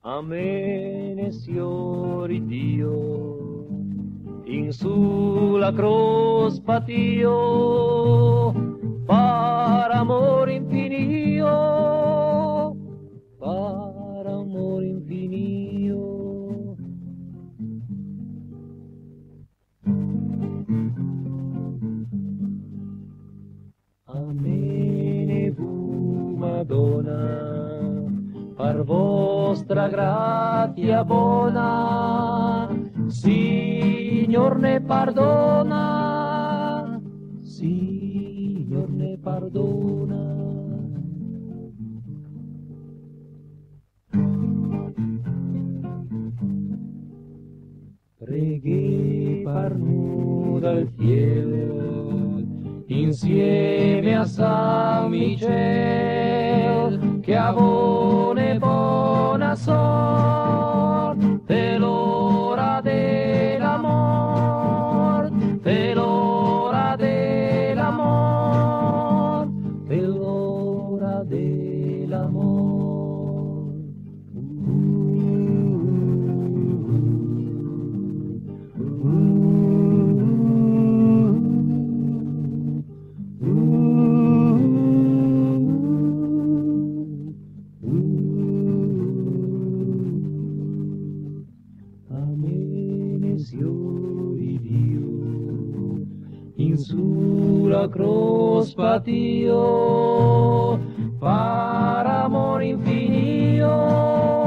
Amaneció Dio in sulla cruz patio para amor infinito, para amor infinito. Amene vu Madonna, per vostra grazia bona, Signor ne pardona, Signor ne pardona. Preghi per noi dal cielo, insieme a San Michele, che avone buona sorte, per l'ora dell'amor, per l'ora dell'amor, per l'ora dell'amor. In sulla cruz patio, para amor infinito.